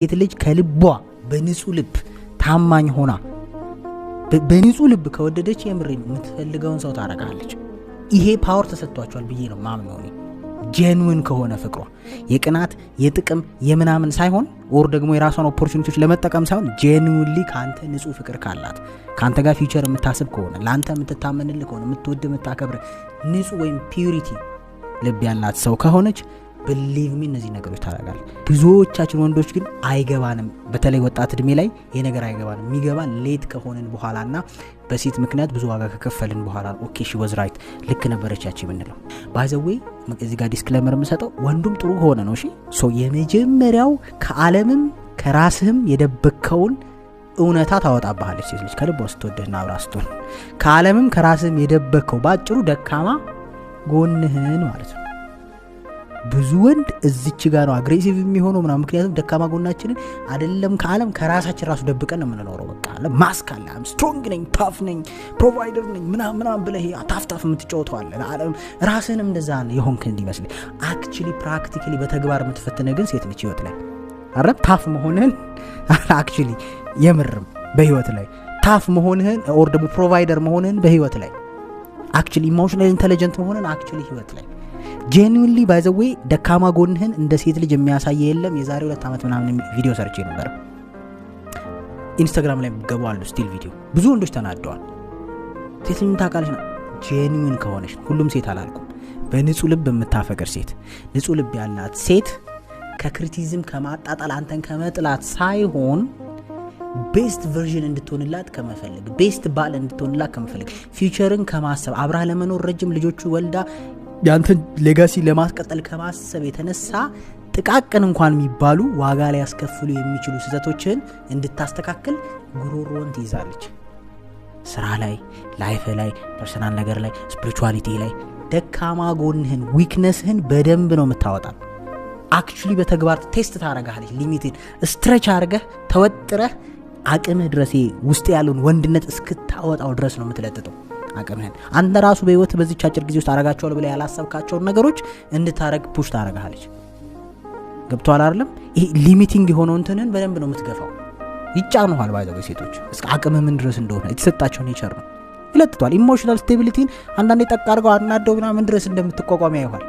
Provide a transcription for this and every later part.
የትልጅ ከልቧ በንጹህ ልብ ታማኝ ሆና በንጹህ ልብ ከወደደች የምሬን የምትፈልገውን ሰው ታረጋለች። ይሄ ፓወር ተሰጥቷቸዋል ብዬ ነው ማምነው እኔ። ጄኑዊን ከሆነ ፍቅሯ የቅናት የጥቅም የምናምን ሳይሆን ኦር ደግሞ የራሷን ኦፖርቹኒቲዎች ለመጠቀም ሳይሆን ጄኑዊንሊ ካንተ ንጹህ ፍቅር ካላት ካንተ ጋር ፊውቸር የምታስብ ከሆነ ላንተ የምትታመንልህ ከሆነ የምትወድ የምታከብር ንጹህ ወይም ፒዩሪቲ ልብ ያላት ሰው ከሆነች believe me እነዚህ ነገሮች ታረጋለች። ብዙዎቻችን ወንዶች ግን አይገባንም። በተለይ ወጣት እድሜ ላይ ይሄ ነገር አይገባንም። የሚገባ ሌት ከሆነን በኋላና በሴት ምክንያት ብዙ ዋጋ ከከፈልን በኋላ ኦኬ ሺ ዋዝ ራይት ልክ ነበረች ያቺ ምንለው። ባይ ዘ ዌይ እዚህ ጋር ዲስክሌመር የምሰጠው ወንዱም ጥሩ ሆነ ነው። እሺ ሶ የመጀመሪያው ከዓለምም ከራስህም የደበከውን እውነታ ታወጣባለች ሴት ልጅ ከልቧ ስትወድህና አብራ ስትሆን። ከዓለምም ከራስህም የደበከው ባጭሩ ደካማ ጎንህን ማለት ነው። ብዙ ወንድ እዚች ጋር ነው አግሬሲቭ የሚሆነው ምናምን። ምክንያቱም ደካማ ጎናችንን አይደለም ከዓለም ከራሳችን ራሱ ደብቀን ነው የምንኖረው። በቃ ማስክ አለ አም ስትሮንግ ነኝ ታፍ ነኝ ፕሮቫይደር ነኝ ምናምን ብለህ ታፍታፍ የምትጫወተው አለ ለዓለም ራስህንም እንደዛ ነው የሆንክ እንዲመስል። አክቹሊ ፕራክቲካሊ በተግባር የምትፈትነው ግን ሴት ነች ህይወት ላይ አይደል? ታፍ መሆንህን አክቹሊ የምርም በህይወት ላይ ታፍ መሆንህን ኦር ደግሞ ፕሮቫይደር መሆንህን በህይወት ላይ አክቹሊ ኢሞሽናል ኢንተለጀንት መሆንህን አክቹሊ ህይወት ላይ ጄኑዊንሊ ባይ ዘ ዌይ ደካማ ጎንህን እንደ ሴት ልጅ የሚያሳይ የለም። የዛሬ 2 አመት ምናምን ቪዲዮ ሰርቼ ነበር ኢንስታግራም ላይ ገባው አሉ ስቲል ቪዲዮ። ብዙ ወንዶች ተናደዋል። ሴት ልጅ ታውቃለች ነው ጄኑዊን ከሆነች ሁሉም ሴት አላልኩም። በንጹህ ልብ የምታፈቅር ሴት ንጹህ ልብ ያላት ሴት ከክሪቲሲዝም ከማጣጣል አንተን ከመጥላት ሳይሆን ቤስት ቨርዥን እንድትሆንላት ከመፈልግ ቤስት ባል እንድትሆንላት ከመፈልግ ፊውቸርን ከማሰብ አብራ ለመኖር ረጅም ልጆቹ ወልዳ ያንተን ሌጋሲ ለማስቀጠል ከማሰብ የተነሳ ጥቃቅን እንኳን የሚባሉ ዋጋ ላይ ያስከፍሉ የሚችሉ ስህተቶችን እንድታስተካክል ጉሮሮን ትይዛለች። ስራ ላይ ላይፍ ላይ ፐርሰናል ነገር ላይ ስፒሪቹዋሊቲ ላይ ደካማ ጎንህን ዊክነስህን በደንብ ነው የምታወጣው። አክቹሊ በተግባር ቴስት ታረጋለች። ሊሚትን ስትሬች አርገህ ተወጥረህ አቅምህ ድረስ ውስጥ ያለውን ወንድነት እስክታወጣው ድረስ ነው የምትለጥጠው አቅምህን። አንተ ራሱ በህይወት በዚህ አጭር ጊዜ ውስጥ አረጋቸዋለሁ ብለህ ያላሰብካቸው ነገሮች እንድታረግ ፑሽ ታረጋለች። ገብቷል አይደለም? ይሄ ሊሚቲንግ የሆነው እንትንን በደንብ ነው የምትገፋው። ይጫኑሃል ባይዘው ሴቶች እስከ አቅምህ ምን ድረስ እንደሆነ የተሰጣቸው ኔቸር ነው ይለጥቷል። ኢሞሽናል ስቴቢሊቲን አንዳንዴ ጠቃርገው አናደው ምን ድረስ እንደምትቋቋም ያይዋል።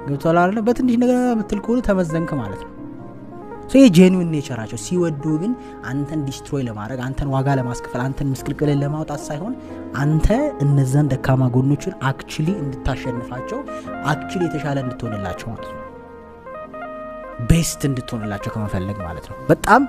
ገብቷል አይደለም? በትንሽ ነገር የምትልኩ ተመዘንክ ማለት ነው። ሶ የጄኑዊን ኔቸራቸው ሲወዱ ግን አንተን ዲስትሮይ ለማድረግ አንተን ዋጋ ለማስከፈል አንተን ምስቅልቅልን ለማውጣት ሳይሆን አንተ እነዛን ደካማ ጎኖችን አክቹሊ እንድታሸንፋቸው አክቹሊ የተሻለ እንድትሆንላቸው ማለት ነው። ቤስት እንድትሆንላቸው ከመፈለግ ማለት ነው። በጣም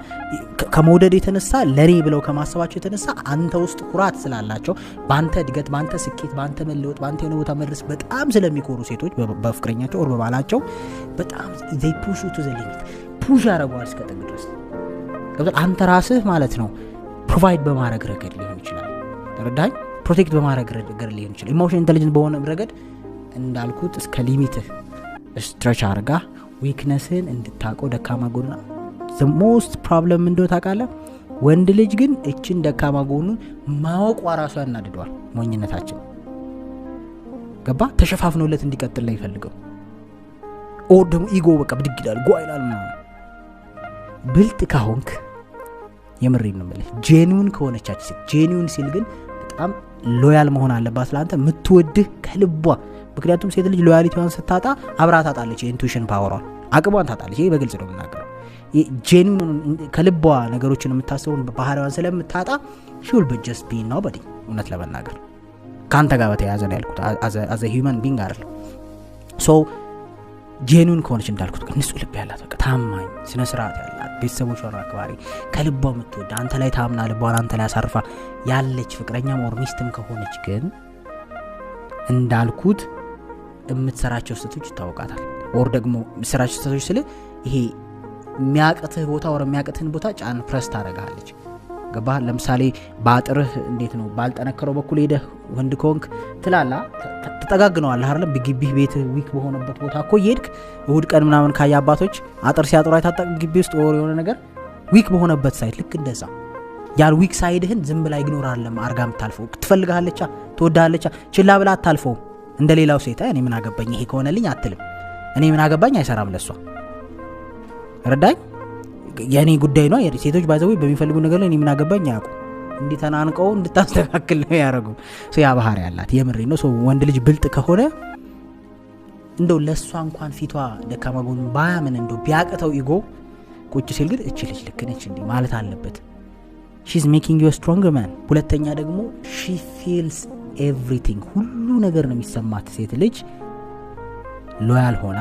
ከመውደድ የተነሳ ለኔ ብለው ከማሰባቸው የተነሳ አንተ ውስጥ ኩራት ስላላቸው በአንተ እድገት በአንተ ስኬት በአንተ መለወጥ በአንተ የሆነ ቦታ መድረስ በጣም ስለሚኮሩ ሴቶች በፍቅረኛቸው ወር በባላቸው በጣም they push you to the limit ፑሽ ያረጋዋል እስከ ጥግ ድረስ። ገብቶሃል? አንተ ራስህ ማለት ነው ፕሮቫይድ በማድረግ ረገድ ሊሆን ይችላል ተረዳኝ፣ ፕሮቴክት በማድረግ ረገድ ሊሆን ይችላል፣ ኢሞሽን ኢንተለጀንት በሆነ ረገድ እንዳልኩት እስከ ሊሚትህ ስትሬች አርጋ ዊክነስን እንድታቀው ደካማ ጎና the most problem እንደው ታውቃለህ። ወንድ ልጅ ግን እቺን ደካማ ጎኑን ማወቅ ራሱ ያናድደዋል። ሞኝነታችን ገባ ተሸፋፍኖለት እንዲቀጥል ላይ ይፈልገው ኦር ደግሞ ኢጎ በቃ ብድግ ይላል ጓ ይላል ማለት ብልጥ ካሆንክ የምሬን ነው ማለት ጄኑዊን ከሆነቻች ጄኑዊን ሲል ግን በጣም ሎያል መሆን አለባት ለአንተ የምትወድህ ከልቧ። ምክንያቱም ሴት ልጅ ሎያሊቲዋን ስታጣ አብራ ታጣለች፣ ኢንቱዊሽን ፓወሯን አቅሟን ታጣለች። ይሄ በግልጽ ነው የምናገረው። ጄኑዊን ከልቧ ነገሮችን የምታስበውን ባህሪዋን ስለምታጣ she will just be nobody። እውነት ለመናገር ካንተ ጋር በተያያዘ ነው ያልኩት as a human being አይደለም። ሶ ጄኑዊን ከሆነች እንዳልኩት ግን ንጹህ ልብ ያላት በቃ ታማኝ ስነ ስርዓት ያላት ቤተሰቦቿን አክባሪ ከልቧ የምትወድ አንተ ላይ ታምና ልቧን አንተ ላይ አሳርፋ ያለች ፍቅረኛ ሞር ሚስትም ከሆነች ግን እንዳልኩት የምትሰራቸው ስህተቶች ይታወቃታል። ወር ደግሞ የምትሰራቸው ስህተቶች ስለ ይሄ የሚያቀትህ ቦታ ወር የሚያቀትህን ቦታ ጫን ፕረስ ታረጋለች። ገባ? ለምሳሌ ባጥርህ እንዴት ነው ባልጠነከረው በኩል ሄደህ ወንድ ኮንክ ትላላ ተጠጋግነዋል አይደለም? በግቢህ ቤት ዊክ በሆነበት ቦታ እኮ ይሄድክ እሁድ ቀን ምናምን ካያ አባቶች አጥር ሲያጥሩ አይታጠቅ ግቢ ውስጥ ወር የሆነ ነገር ዊክ በሆነበት ሳይት ልክ እንደዛ ያን ዊክ ሳይድህን ዝም ብላ ኢግኖር አለም አርጋም ታልፈው ትፈልጋለች ትወዳለች ችላ ብላ አታልፈው። እንደሌላው ሴት እኔ ምን አገባኝ ይሄ ከሆነልኝ አትልም። እኔ ምን አገባኝ አይሰራም ለሷ ረዳኝ የኔ ጉዳይ ነው ሴቶች ባይዘው በሚፈልጉ ነገር ላይ እኔ ምን አገባኝ ያቁ እንዴ ተናንቀው እንድታስተካክል ነው ያረጉ ያ ባህሪ ያላት የምሬ ነው ወንድ ልጅ ብልጥ ከሆነ እንደው ለሷ እንኳን ፊቷ ደካማ ጎን ባያምን እንደው ቢያቀተው ኢጎ ቁጭ ሲል ግን እቺ ልጅ ልክ ነች እንዴ ማለት አለበት she's making you a stronger man ሁለተኛ ደግሞ she feels everything ሁሉ ነገር ነው የሚሰማት ሴት ልጅ ሎያል ሆና